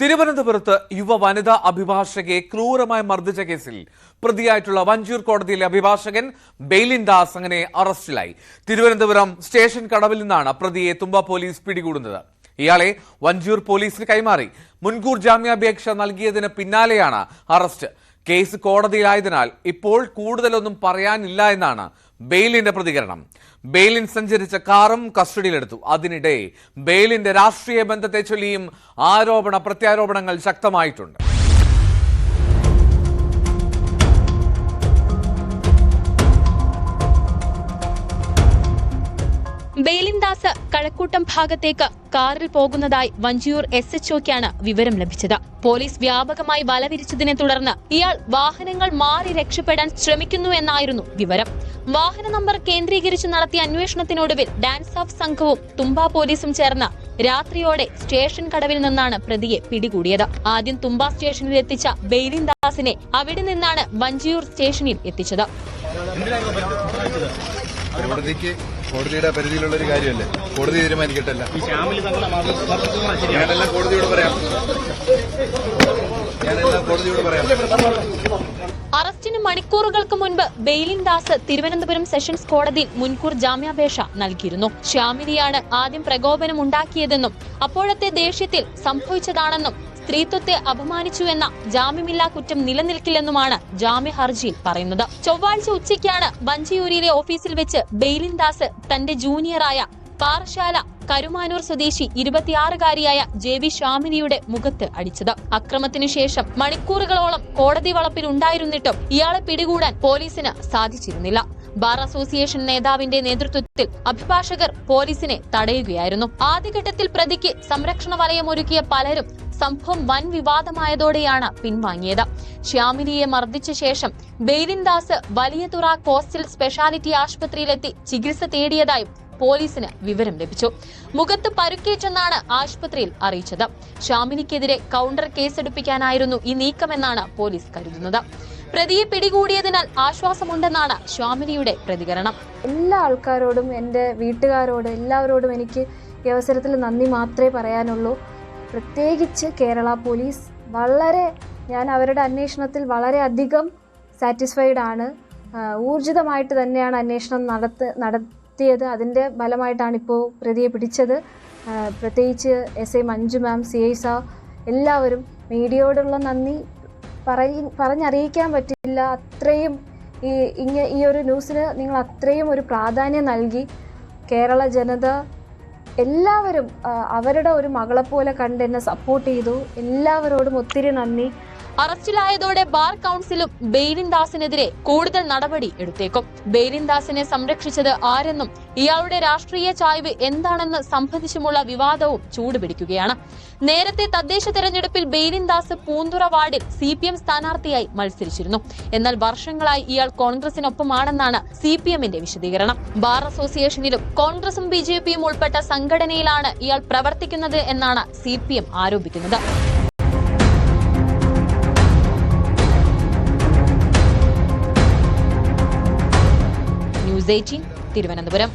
തിരുവനന്തപുരത്ത് വനിതാ അഭിഭാഷകയെ ക്രൂരമായി മർദ്ദിച്ച കേസിൽ പ്രതിയായിട്ടുള്ള വഞ്ചൂർ കോടതിയിലെ അഭിഭാഷകൻ ബെയിലിൻ ദാസ് അങ്ങനെ അറസ്റ്റിലായി. തിരുവനന്തപുരം സ്റ്റേഷൻ കടവിൽ നിന്നാണ് പ്രതിയെ തുമ്പ പോലീസ് പിടികൂടുന്നത്. ഇയാളെ വഞ്ചൂർ പോലീസിന് കൈമാറി. മുൻകൂർ ജാമ്യാപേക്ഷ നൽകിയതിന് പിന്നാലെയാണ് അറസ്റ്റ്. കേസ് കോടതിയിലായതിനാൽ ഇപ്പോൾ കൂടുതലൊന്നും പറയാനില്ല എന്നാണ് ബെയിലിന്റെ പ്രതികരണം. ബെയിലിൻ സഞ്ചരിച്ച കാറും കസ്റ്റഡിയിലെടുത്തു. അതിനിടെ ബെയിലിന്റെ രാഷ്ട്രീയ ബന്ധത്തെ ചൊല്ലിയും ആരോപണ പ്രത്യാരോപണങ്ങൾ ശക്തമായിട്ടുണ്ട്. ബെയിലിൻ ദാസ് കഴക്കൂട്ടം ഭാഗത്തേക്ക് കാറിൽ പോകുന്നതായി വഞ്ചിയൂർ SHOയ്ക്കാണ് വിവരം ലഭിച്ചത്. പോലീസ് വ്യാപകമായി വലവിരിച്ചതിനെ തുടർന്ന് ഇയാൾ വാഹനങ്ങൾ മാറി രക്ഷപ്പെടാൻ ശ്രമിക്കുന്നു എന്നായിരുന്നു വിവരം. വാഹന നമ്പർ കേന്ദ്രീകരിച്ച് നടത്തിയ അന്വേഷണത്തിനൊടുവിൽ ഡാൻസ് ഓഫ് സംഘവും തുമ്പ പോലീസും ചേർന്ന് രാത്രിയോടെ സ്റ്റേഷൻ കടവിൽ നിന്നാണ് പ്രതിയെ പിടികൂടിയത്. ആദ്യം തുമ്പ സ്റ്റേഷനിൽ എത്തിച്ച ബെയിലിൻ ദാസിനെ അവിടെ നിന്നാണ് വഞ്ചിയൂർ സ്റ്റേഷനിൽ എത്തിച്ചത്. കോടതിയുടെ പരിധിയിലുള്ള ഒരു കാര്യമല്ലേ, കോടതി തീരുമാനിക്കട്ടല്ല. ഞാനെല്ലാം കോടതിയോട് പറയാം. അറസ്റ്റിന് മണിക്കൂറുകൾക്ക് മുൻപ് ബെയിലിൻ ദാസ് തിരുവനന്തപുരം സെഷൻസ് കോടതിയിൽ മുൻകൂർ ജാമ്യാപേക്ഷ നൽകിയിരുന്നു. ശ്യാമിലിയാണ് ആദ്യം പ്രകോപനം ഉണ്ടാക്കിയതെന്നും അപ്പോഴത്തെ ദേഷ്യത്തിൽ സംഭവിച്ചതാണെന്നും സ്ത്രീത്വത്തെ അപമാനിച്ചുവെന്ന ജാമ്യമില്ലാ കുറ്റം നിലനിൽക്കില്ലെന്നുമാണ് ജാമ്യ ഹർജിയിൽ പറയുന്നത്. ചൊവ്വാഴ്ച ഉച്ചയ്ക്കാണ് വഞ്ചിയൂരിലെ ഓഫീസിൽ വെച്ച് ബെയിലിൻ ദാസ് തന്റെ ജൂനിയറായ പാറശാല കരുമാനൂർ സ്വദേശി 26-കാരിയായ JV ശ്യാമിനിയുടെ മുഖത്ത് അടിച്ചത്. അക്രമത്തിനു ശേഷം മണിക്കൂറുകളോളം കോടതി വളപ്പിൽ ഉണ്ടായിരുന്നിട്ടും ഇയാളെ പിടികൂടാൻ പോലീസിന് സാധിച്ചിരുന്നില്ല. ബാർ അസോസിയേഷൻ നേതാവിന്റെ നേതൃത്വത്തിൽ അഭിഭാഷകർ പോലീസിനെ തടയുകയായിരുന്നു. ആദ്യഘട്ടത്തിൽ പ്രതിക്ക് സംരക്ഷണ വലയമൊരുക്കിയ പലരും സംഭവം വൻ വിവാദമായതോടെയാണ് പിൻവാങ്ങിയത്. ശ്യാമിനിയെ മർദ്ദിച്ച ശേഷം ബെയിലിൻ ദാസ് വലിയതുറ കോസ്റ്റൽ സ്പെഷ്യാലിറ്റി ആശുപത്രിയിലെത്തി ചികിത്സ തേടിയതായും പോലീസിന് വിവരം ലഭിച്ചു. മുഖത്ത് പരുക്കേറ്റെന്നാണ് ആശുപത്രിയിൽ അറിയിച്ചത്. ശ്യാമിനിക്കെതിരെ കൗണ്ടർ കേസെടുപ്പിക്കാനായിരുന്നു ഈ നീക്കമെന്നാണ് പോലീസ് കരുതുന്നത്. പ്രതിയെ പിടികൂടിയതിനാൽ ആശ്വാസമുണ്ടെന്നാണ് ശ്യാമിനിയുടെ പ്രതികരണം. എല്ലാ ആൾക്കാരോടും, എൻ്റെ വീട്ടുകാരോട്, എല്ലാവരോടും എനിക്ക് ഈ അവസരത്തിൽ നന്ദി മാത്രമേ പറയാനുള്ളൂ. പ്രത്യേകിച്ച് കേരള പോലീസ് ഞാൻ അവരുടെ അന്വേഷണത്തിൽ വളരെയധികം സാറ്റിസ്ഫൈഡ് ആണ്. ഊർജിതമായിട്ട് തന്നെയാണ് അന്വേഷണം നടത്തിയത്. അതിൻ്റെ ഫലമായിട്ടാണ് ഇപ്പോൾ പ്രതിയെ പിടിച്ചത്. പ്രത്യേകിച്ച് SI മഞ്ജു മാം, CI സാർ, എല്ലാവരും. മീഡിയയോടുള്ള നന്ദി പറഞ്ഞറിയിക്കാൻ പറ്റില്ല. അത്രയും ഈ ഒരു ന്യൂസിന് നിങ്ങൾ അത്രയും ഒരു പ്രാധാന്യം നൽകി. കേരള ജനത എല്ലാവരും അവരുടെ ഒരു മകളെപ്പോലെ കണ്ട് എന്നെ സപ്പോർട്ട് ചെയ്തു. എല്ലാവരോടും ഒത്തിരി നന്ദി. അറസ്റ്റിലായതോടെ ബാർ കൌൺസിലും ബെയിലിൻ ദാസിനെതിരെ കൂടുതൽ നടപടി എടുത്തേക്കും. ബെയിലിൻ ദാസിനെ സംരക്ഷിച്ചത് ആരെന്നും ഇയാളുടെ രാഷ്ട്രീയ ചായ്വ് എന്താണെന്ന് സംബന്ധിച്ചുമുള്ള വിവാദവും ചൂടുപിടിക്കുകയാണ്. നേരത്തെ തദ്ദേശ തെരഞ്ഞെടുപ്പിൽ ബെയിലിൻ ദാസ് പൂന്തുറ വാർഡിൽ CPM സ്ഥാനാർത്ഥിയായി മത്സരിച്ചിരുന്നു. എന്നാൽ വർഷങ്ങളായി ഇയാൾ കോൺഗ്രസിനൊപ്പമാണെന്നാണ് CPMന്റെ വിശദീകരണം. ബാർ അസോസിയേഷനിലും കോൺഗ്രസും BJPയും ഉൾപ്പെട്ട സംഘടനയിലാണ് ഇയാൾ പ്രവർത്തിക്കുന്നത് എന്നാണ് CPM ആരോപിക്കുന്നത്. ന്യൂസ് 18 തിരുവനന്തപുരം.